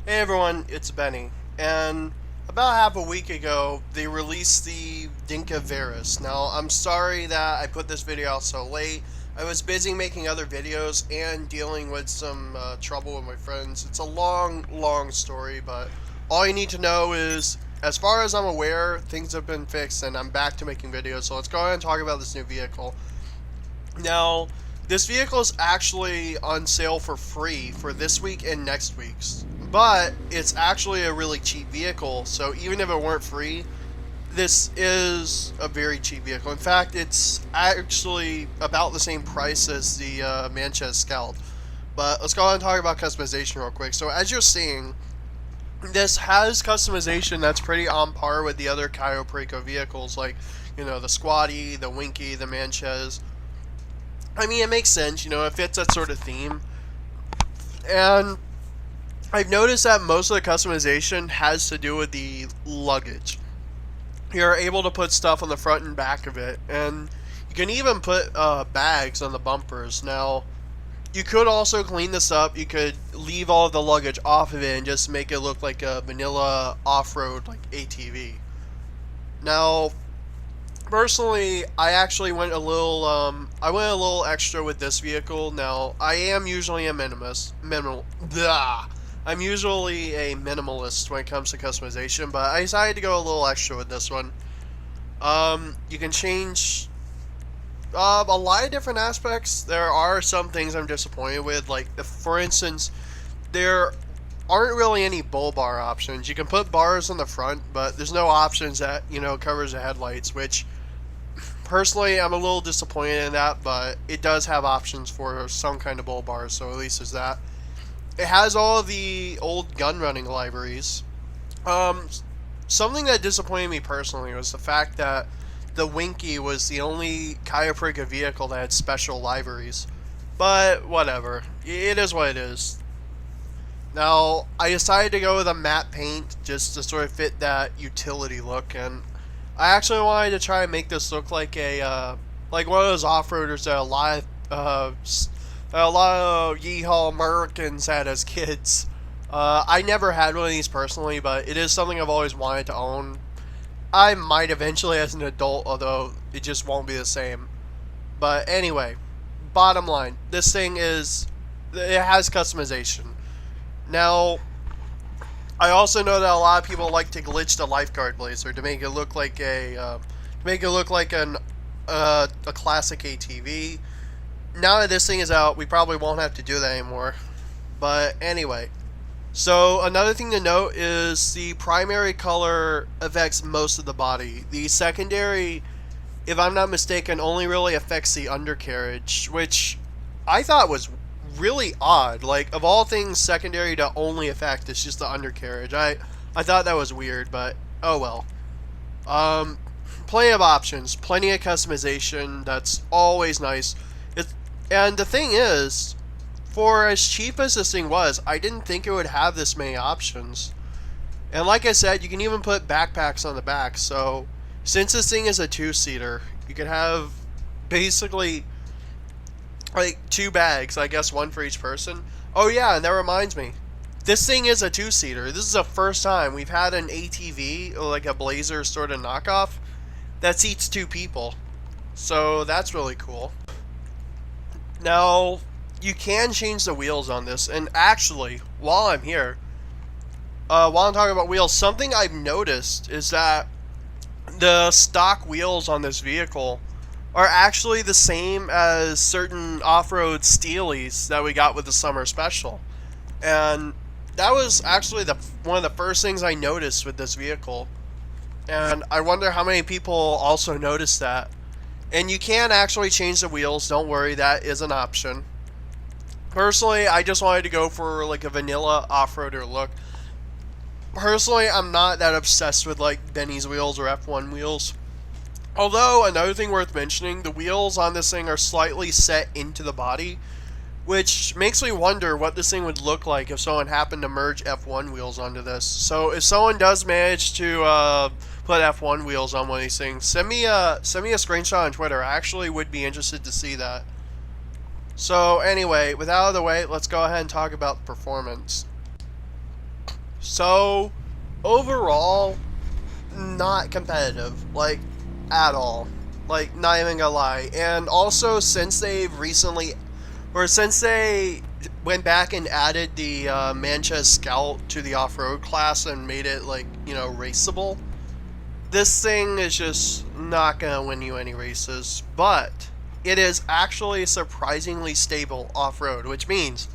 Hey everyone, it's Benny, and about half a week ago, they released the Dinka Verus. Now, I'm sorry that I put this video out so late. I was busy making other videos and dealing with some trouble with my friends. It's a long story, but all you need to know is, as far as I'm aware, things have been fixed and I'm back to making videos, so let's go ahead and talk about this new vehicle. Now, this vehicle is actually on sale for free for this week and next week's, but it's actually a really cheap vehicle, so even if it weren't free, this is a very cheap vehicle. In fact, it's actually about the same price as the Manchester Scout. But let's go ahead and talk about customization real quick. So as you're seeing, this has customization that's pretty on par with the other Caio Perico vehicles, like, the Squatty, the Winky, the Manches. I mean, it makes sense, it fits that sort of theme. And I've noticed that most of the customization has to do with the luggage. You're able to put stuff on the front and back of it, and you can even put bags on the bumpers. Now, you could also clean this up. You could leave all of the luggage off of it and just make it look like a vanilla off-road like ATV. Now, personally, I actually went a little extra with this vehicle. Now, I am usually a I'm usually a minimalist when it comes to customization, but I decided to go a little extra with this one. You can change a lot of different aspects. There are some things I'm disappointed with, like, for instance, there aren't really any bull bar options. You can put bars on the front, but there's no options that, covers the headlights, which personally I'm a little disappointed in that, but it does have options for some kind of bull bars, so at least there's that. It has all of the old gun running libraries. Something that disappointed me personally was the fact that the Winky was the only Caio Perico vehicle that had special liveries. But whatever, it is what it is. Now, I decided to go with a matte paint just to sort of fit that utility look, and I actually wanted to try and make this look like like one of those off-roaders that a lot of YEEHAW Americans had as kids. I never had one of these personally, but it is something I've always wanted to own. I might eventually as an adult, although it just won't be the same. But anyway, bottom line, this thing it has customization. Now, I also know that a lot of people like to glitch the lifeguard blazer to make it look like a classic ATV. Now that this thing is out, we probably won't have to do that anymore. But anyway, so another thing to note is the primary color affects most of the body. The secondary, if I'm not mistaken, only really affects the undercarriage, which I thought was really odd. Like, of all things, secondary to only affect is just the undercarriage. I thought that was weird, but oh well. Plenty of options, plenty of customization. That's always nice. And the thing is, for as cheap as this thing was, I didn't think it would have this many options. And like I said, you can even put backpacks on the back. So, since this thing is a two-seater, you can have basically like 2 bags, I guess one for each person. Oh yeah, and that reminds me. This thing is a two-seater. This is the first time we've had an ATV, or like a Blazer sort of knockoff, that seats 2 people. So that's really cool. Now, you can change the wheels on this, and actually, while I'm here, while I'm talking about wheels, something I've noticed is that the stock wheels on this vehicle are actually the same as certain off-road Steelies that we got with the summer special. And that was actually one of the first things I noticed with this vehicle. And I wonder how many people also noticed that. And you can actually change the wheels, don't worry, that is an option. Personally, I just wanted to go for like a vanilla off-roader look. Personally, I'm not that obsessed with like Benny's wheels or F1 wheels. Although, another thing worth mentioning, the wheels on this thing are slightly set into the body, which makes me wonder what this thing would look like if someone happened to merge F1 wheels onto this. So if someone does manage to put F1 wheels on one of these things, send me a screenshot on Twitter. I actually would be interested to see that. So anyway, with that out of the way, let's go ahead and talk about performance. So, overall, not competitive, like, at all. Like, not even gonna lie. And also, since they've recently, or since they went back and added the Manchester Scout to the off-road class and made it, like, you know, raceable, this thing is just not gonna win you any races. But it is actually surprisingly stable off-road, which means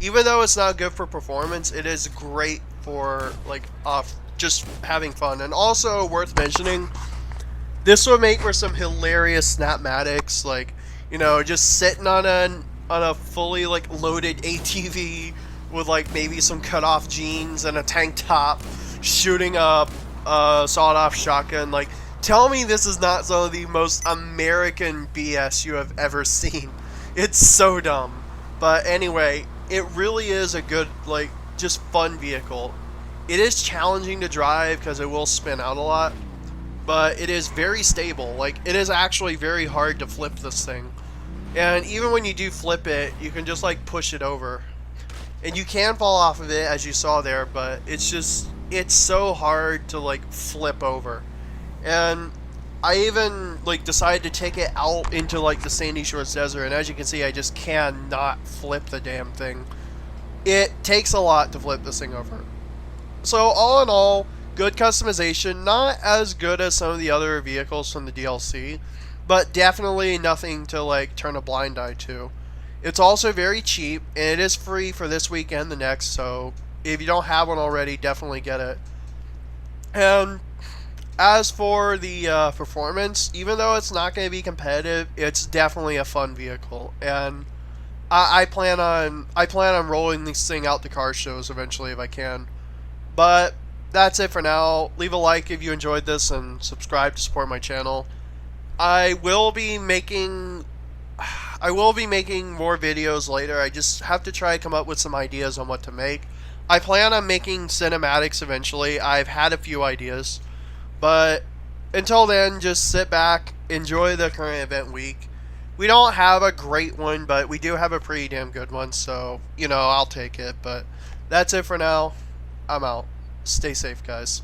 even though it's not good for performance, it is great for like just having fun. And also worth mentioning, this would make for some hilarious snapmatics, like, you know, just sitting on a fully like loaded ATV with like maybe some cut off jeans and a tank top, shooting a sawed off shotgun. Like, tell me this is not some of the most American BS you have ever seen. It's so dumb. But anyway, it really is a good, like, just fun vehicle. It is challenging to drive because it will spin out a lot, but it is very stable. Like, it is actually very hard to flip this thing. And even when you do flip it, you can just, like, push it over. And you can fall off of it, as you saw there, but it's just, it's so hard to, like, flip over. And I even, like, decided to take it out into, like, the Sandy Shores Desert, and as you can see, I just cannot flip the damn thing. It takes a lot to flip this thing over. So, all in all, good customization. Not as good as some of the other vehicles from the DLC, but definitely nothing to, like, turn a blind eye to. It's also very cheap, and it is free for this week and the next, so if you don't have one already, definitely get it. And as for the performance, even though it's not going to be competitive, it's definitely a fun vehicle, and I plan on rolling this thing out to car shows eventually if I can. But that's it for now. Leave a like if you enjoyed this and subscribe to support my channel. I will be making more videos later. I just have to try to come up with some ideas on what to make. I plan on making cinematics eventually. I've had a few ideas. But until then, just sit back, enjoy the current event week. We don't have a great one, but we do have a pretty damn good one, so, you know, I'll take it. But that's it for now. I'm out. Stay safe, guys.